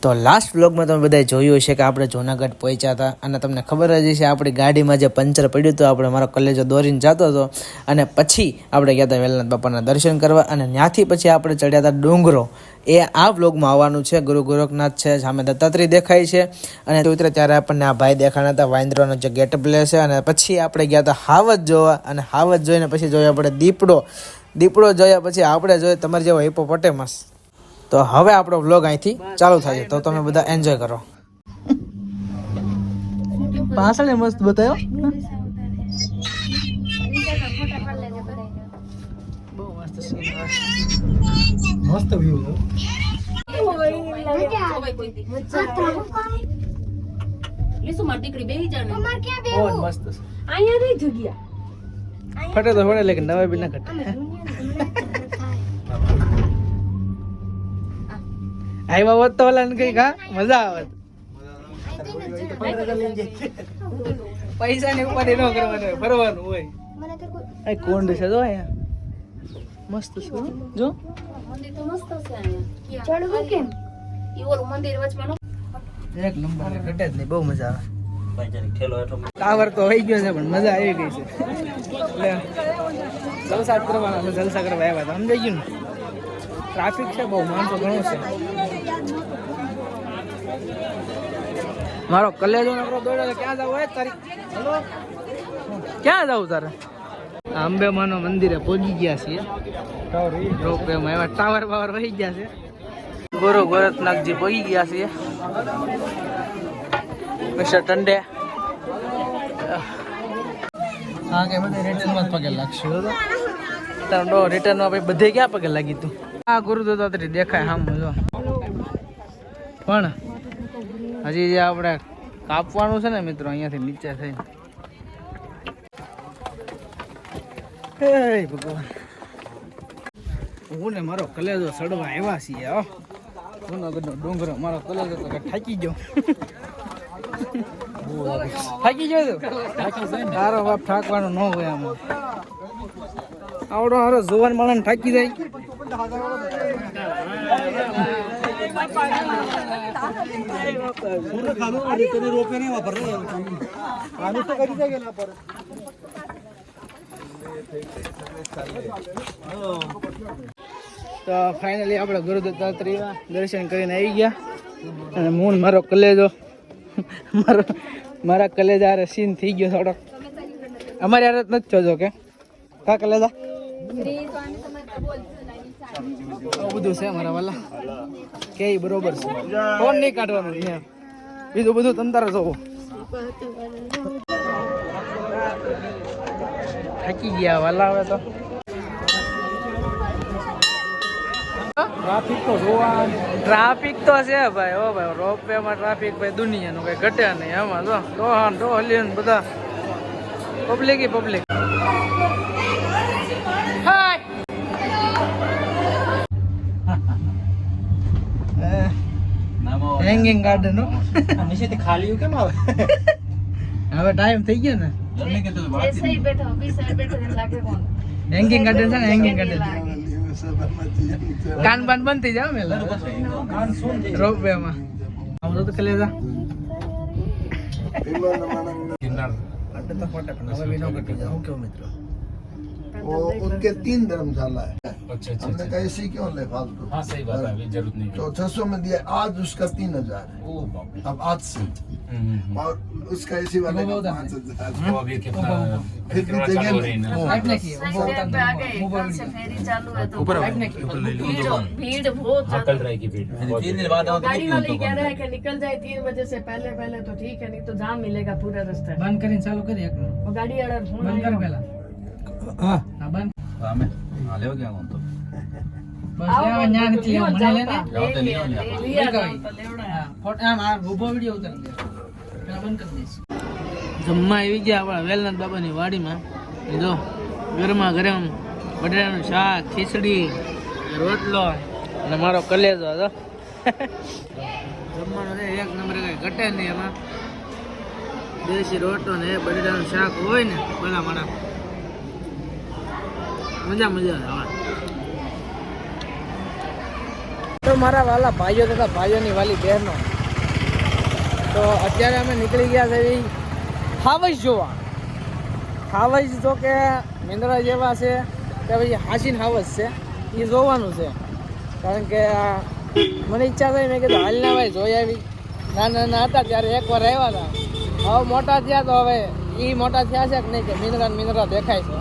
તો લાસ્ટ વ્લોગમાં તમે બધાએ જોયું હશે કે આપણે જૂનાગઢ પહોંચ્યા હતા અને તમને ખબર જ છે આપણી ગાડીમાં જે પંચર પડ્યું હતું આપણે મારો કલેજો દોરીને જતો હતો અને પછી આપણે ગયા હતા વેલનાથ બાપાના દર્શન કરવા અને ત્યાંથી પછી આપણે ચડ્યા હતા ડુંગરો એ આ વ્લોગમાં આવવાનું છે. ગુરુ ગોરખનાથ છે, સામે દત્તાત્રેય દેખાય છે અને ઉતરે ત્યારે આપણને આ ભાઈ દેખાણા હતા વાંદરાનો જે ગેટઅપ લે છે અને પછી આપણે ગયા હતા હાવજ જોવા અને હાવજ જોઈને પછી જોયો આપણે દીપડો જોયા પછી આપણે જોઈએ તમારે જેવો હિપોપોટેમસ. તો હવે આપણો વ્લોગ અહીંથી ચાલુ થાય છે તો તમે બધા એન્જોય કરો. પાછળ મસ્ત બતાવ્યો બહુ મસ્ત સીન મસ્ત વ્યૂ લીસુ માર દીકરી બેહી જાને અમાર ક્યાં બહુ બેહું મસ્ત અહીંયા રહી જગ્યા ફટે તો ફટે લેકિન નવા બી ના ઘટે. આવ્યા હોત તો ઓલા ને કઈ કા મજા આવત. પૈસા ની ઉપાધિ ન કરવાની ફરવાનું હોય. આ કોંડ છે જો અહીંયા મસ્ત છે જો મંદિર તો મસ્ત છે અહીંયા ચડવું કેમ ઈ ઓલું મંદિર વચમાં એક નંબર ઘટે જ નહીં બહુ મજા આવે. ટાવર તો વહી ગયો છે પણ મજા આવી ગઈ છે. એટલે જલસા કરવાના છે જલસા કરવા આવ્યા હતા સમજાઈ ગયું ને. ટ્રાફિક છે બહુ માણસો ઘણું છે. મારો કલેજો નકરો દોડ્યો ક્યાં જવું હોય તારી ક્યાં જવું તારે? અંબેમાનો મંદિરે પહોંચી ગયા છીએ. રોપવેમાં એવા ટાવર બાવર વહી ગયા છે. ગુરુ ગોરખનાથજી પહોંચી ગયા છીએ. મિસ્ટર ટંડે હા કે બધે રિટર્નમાં પગે લાગશે તારો રિટર્નમાં ભાઈ બધે ક્યાં પગે લાગી તું? આ ગુરુ દત્તાત્રેય દેખાય આમ જો પણ હજી જે આપણે કાપવાનું છે ને મિત્રો અહીંયાથી નીચે થઈને હે ભગવાન હું ને મારો કલેજો સડવા આવ્યા છીએ. જૂનાગઢનો ડુંગરો મારો કલેજો તો થાકી ગયો. થાકી ગયો તારો બાપ થાકવાનો ન હોય આમાં. આવડો હારો જોવાન માણસ થાકી જાય. તો ફાઇનલી આપણે ગુરુ દત્તાત્રેય દર્શન કરીને આવી ગયા અને હું મારો કલેજો મારા કલેજા હારે સીન થઈ ગયો થોડોક. અમારે હારે નથી થયો કે કા કલેજા બધું છે મારા વાલા કે બરોબર છે. ફોન નહીં કાઢવાનું ત્યાં બીજું બધું તંતાર જોવો. થાકી ગયા વાલા હવે તો. ટ્રાફિક તો છે ભાઈ ઓ ભાઈ રોપવે માં ટ્રાફિક ભાઈ દુનિયાનું કઈ ઘટે નહીં. એમાં જો ડોહાન ડોહલીન બધા પબ્લિક પબ્લિક. હેંગિંગ ગાર્ડન નીચેથી ખાલી કેમ આવે? હવે ટાઈમ થઈ ગયો ને. હેંગિંગ ગાર્ડન છે ને હેંગિંગ ગાર્ડન કાન બાન બંધ થઈ જાવ મેલા રોપવે માં આમ તો કલેજા अड्डे तो फोटे पण હવે વિનો કટી જાવ કેવો મિત્રો वो उनके 3 धर्मशाला है. अच्छा अच्छा हमने कहा ऐसी क्यों ले फालतू. हाँ सही बात है अभी जरूरत नहीं तो 600 में दिया आज उसका 3000 है. ओ बाप रे. अब आज से और उसका एसी वाले का 5000. तो अभी कितना फिर भी चालू हो रही है ना लाइट नहीं की वो होता है फेरी चालू है तो ऊपर लाइट नहीं की भीड़ बहुत हाँ कल रही की भीड़ 3 दिन बाद आओ तो गाड़ी वाले कह रहे हैं कि निकल जाए 3 बजे से पहले पहले तो ठीक है नहीं तो जाम मिलेगा पूरे रास्ते. બંધ કરીને ચાલુ કરી એક वो गाड़ी वाला फोन બંધ કર પહેલા હા હા બંધ हमें हाले हो गया कौन तो બસ લેવા ન્યા નથી લેવા મને લેને जाओ तो नहीं हो હા ફોટો આમ આ ઊભો વિડિયો ઉતારી દે પેલા બંધ કરી દઈશ. જમવા આવી ગયા આપણા વેલનાથ બાબાની વાડીમાં. જો ગરમા ગરમ બટાટાનું શાક ખીચડી રોટલો અને મારો કલેજો હતો. જમવાનું એક નંબર કઈ ઘટે નહીં એમાં. દેશી રોટલો ને બટાટાનું શાક હોય ને ભલા માણા મજા મજા આવે. તો હેલો મારા વાલા ભાઈઓ તથા ભાઈઓની વાલી બહેનો, તો અત્યારે અમે નીકળી ગયા છે હાવજ જોવા. હાવજ તો કે મેંદરા જેવા છે કે પછી હાસીન હાવજ છે એ જોવાનું છે. કારણ કે મને ઈચ્છા થઈ, મેં કીધું હાલના ભાઈ જોઈ આવી. નાના હતા ત્યારે એકવાર આવ્યા હતા, હવે મોટા થયા તો હવે એ મોટા થયા છે કે નહીં કે મીંદરા દેખાય છે.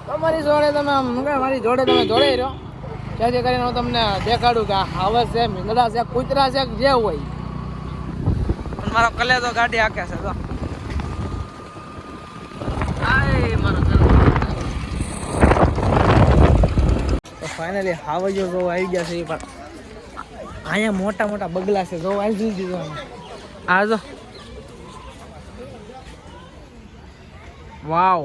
તો મારી જોડે તમે મારી જોડે તમે જોડાઈ રહ્યો, જેથી કરીને હું તમને દેખાડું કે આ હાવજ છે, મીંદડા છે, કૂતરા છે, જે હોય. મારો કલે તો ગાડી આખે છે. તો ફાઇનલી હાવજો જો આવી ગયા છે. એ પણ અહીંયા મોટા મોટા બગલા છે, જો આવી દીધું. આ જો વાવ,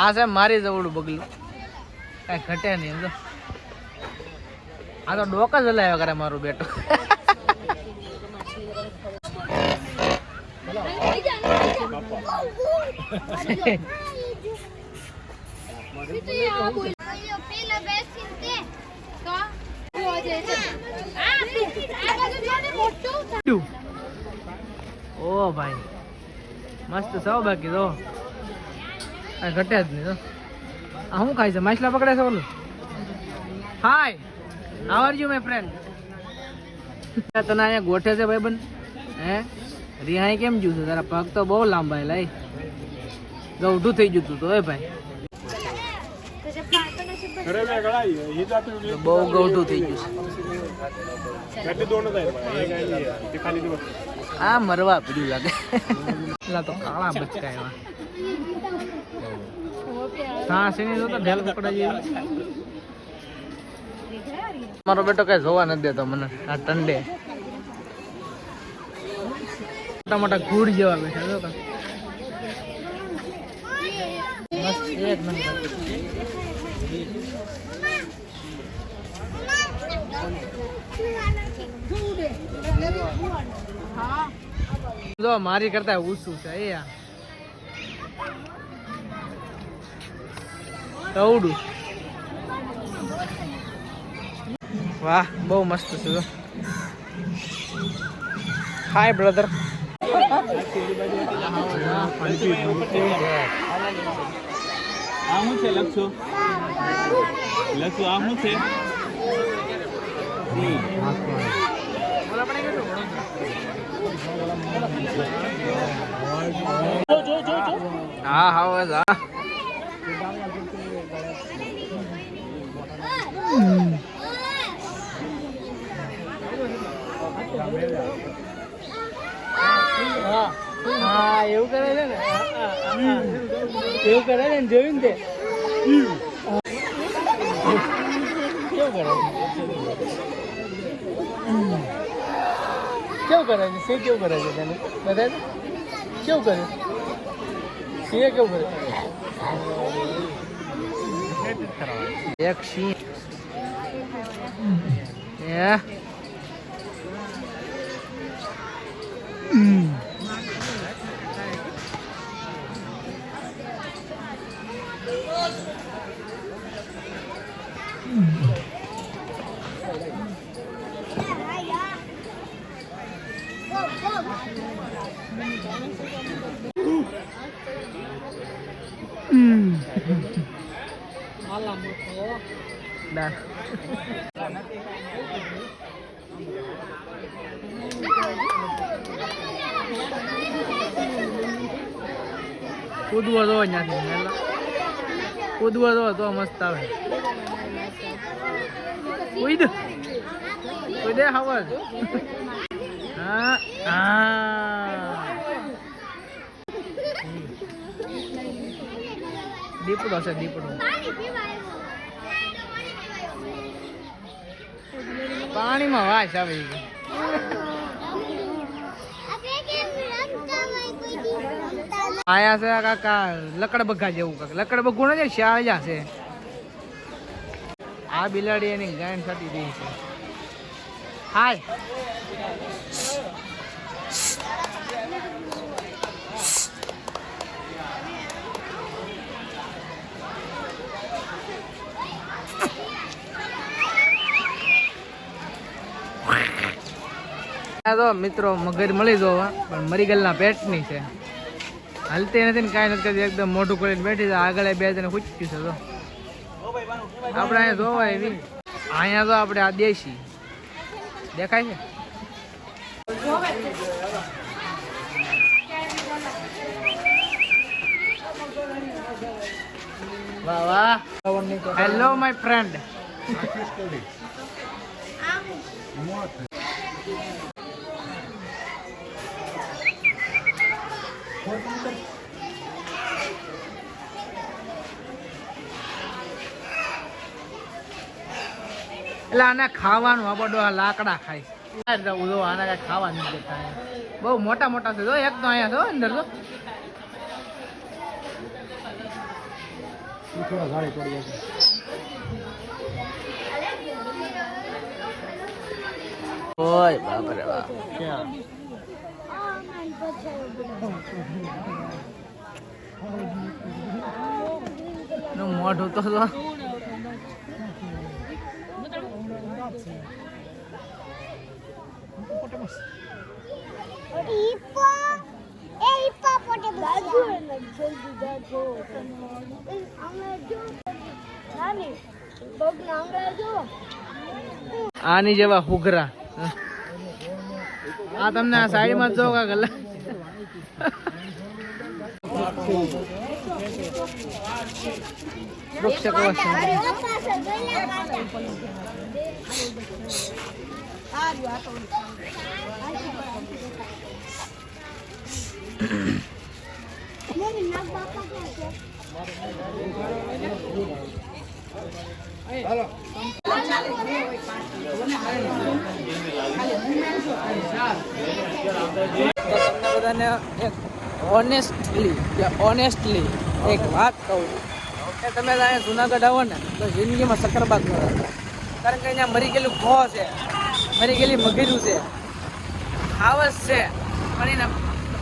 આ છે મારી જવડું બગલું, કઈ ઘટે નહીં. જો આ તો ડોક જ હલાવ્યા કરે મારું બેટું. ઓ ભાઈ મસ્ત સૌ, બાકી તો ઘટે જ નહીં. આ શું ખાય છે? માછલા પકડે છે ઓલું. Hi, how are you my friend? તને અહીંયા ગોઠે છે ભાઈબંધ? હે રિહાઈ કેમ જ્યું છે? તારા પગ તો બહુ લાંબા લાઈ, ગૌઢું થઈ ગયું તું તો. ભાઈ બહુ ગૌઢું થઈ ગયું છે. આ મરવા પીડ્યું લાગે. પેલા તો કાળા બચકા એવા. હા સેની તો ઢેલ પકડા જેવી. મારો બેટો કઈ જોવા નથી દેતો મને. આ ટંડે મોટા મોટા ઘૂડ જેવા બેઠા જો. એક નંબર. જો મારી કરતા ઊંચું છે એ અવડું. વાહ બહુ મસ્ત છે. હાય બ્રધર. આવું છે લખશું આવું છે. હા હા હા હા એવું કરે છે ને, એવું કરે છે ને, જોયું ને તે કેવું કરે છે. સિંહ કેવું કરે છે તેને બધા કેવું કરે? સિંહ કેવું કરે? એક સિંહ કૂદવો દો ત્યાંથી, કૂદવો દો તો મસ્ત આવે. કૂદે હાવજ. હા હા દીપડો છે, દીપડો. પાણીમાં વાસ આવે. આયા છે કાકા લકડ બગ્ગા જેવું. કાકા લકડ બગ્ગું નથી, શાળા છે. આ બિલાડી એની ગાયન થતી રહી છે. હાય આ તો મિત્રો મગર મળી જોવા પણ મરી ગયેલા પેટની છે, હલતી નથી ને કાંઈ નથી કરતી, એકદમ મોઢું ખોલીને બેઠી છે. આગળ બે જણ ખૂચ્યું છે. તો આપણે અહીંયા જોવા એવી, અહીંયા તો આપણે આ દેશી દેખાય છે. વાહ વાહ, હેલો માય ફ્રેન્ડ. એટલે આને ખાવાનું આપડો આ લાકડા ખાય આને કઈ ખાવાનું દેખાય. બહુ મોટા મોટા છે જો, એક તો અહીંયા છો અંદર તો ઓય બાપ રે બાપ. મોઢું તો આની જેવા હુગરા. આ તમને આ સાઈડ માં જો કા ગલા તમને બધાને એક ઓનેસ્ટલી એક વાત કહું કે તમે અહીંયા જુનાગઢ આવો ને તો જિંદગીમાં સક્કરબાગ ન રાખો, કારણ કે અહીંયા મરી ગયેલું ખો છે, મરી ગયેલી મગીરું છે, હાવસ છે, પણ એના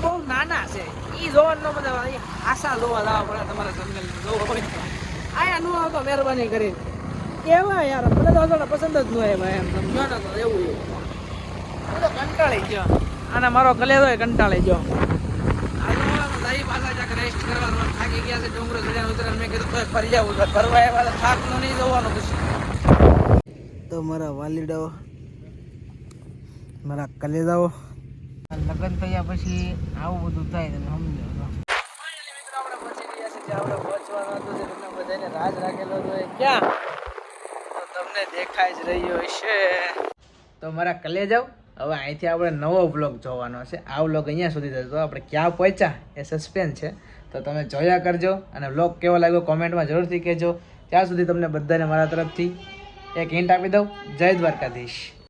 બહુ નાના છે. એ જોવાનું બધા આશા જોવા લાવવા પડે તમારે જંગલ જોવા પડે. અહીંયા નું આવતો મહેરબાની કરીને કેવા યાર, મને તો આગળ પસંદ જ ન હોય ભાઈ. એમ સમજો ને તો એવું હું તો કંટાળી ગયો, અને મારો કલેજો કંટાળી ગયો. પાછા જાક રેસ્ટ કરવાનું થાકી ગયા છે, ડુંગરો ચડ્યા ઉતર્યા. મેં કીધું ફરી આવું, ફરવા આવ્યા થાક નો નહીં જોવાનું પછી. તો મારા વાલીડાઓ, મારા કલેજાઓ, લગ્ન થયા પછી આવું બધું થાય તમે સમજો. આપણે પહોંચી ગયા છે જ્યાં આપણે પહોંચવાનું હતું, જે તમને બધાને રાજ રાખેલો હતો એ ક્યાં તો તમને દેખાઈ જ રહ્યો હશે. તો મારા કલેજાઓ, હવે અહીંથી આપણે નવો બ્લોગ જોવાનો છે. આ બ્લોગ અહીંયા સુધી થતો, આપણે ક્યાં પહોંચ્યા એ સસ્પેન્સ છે, તો તમે જોયા કરજો. અને બ્લોગ કેવો લાગ્યો કોમેન્ટમાં જરૂરથી કહેજો. ત્યાં સુધી તમને બધાને મારા તરફથી એક હિન્ટ આપી દઉં, જય દ્વારકાધીશ.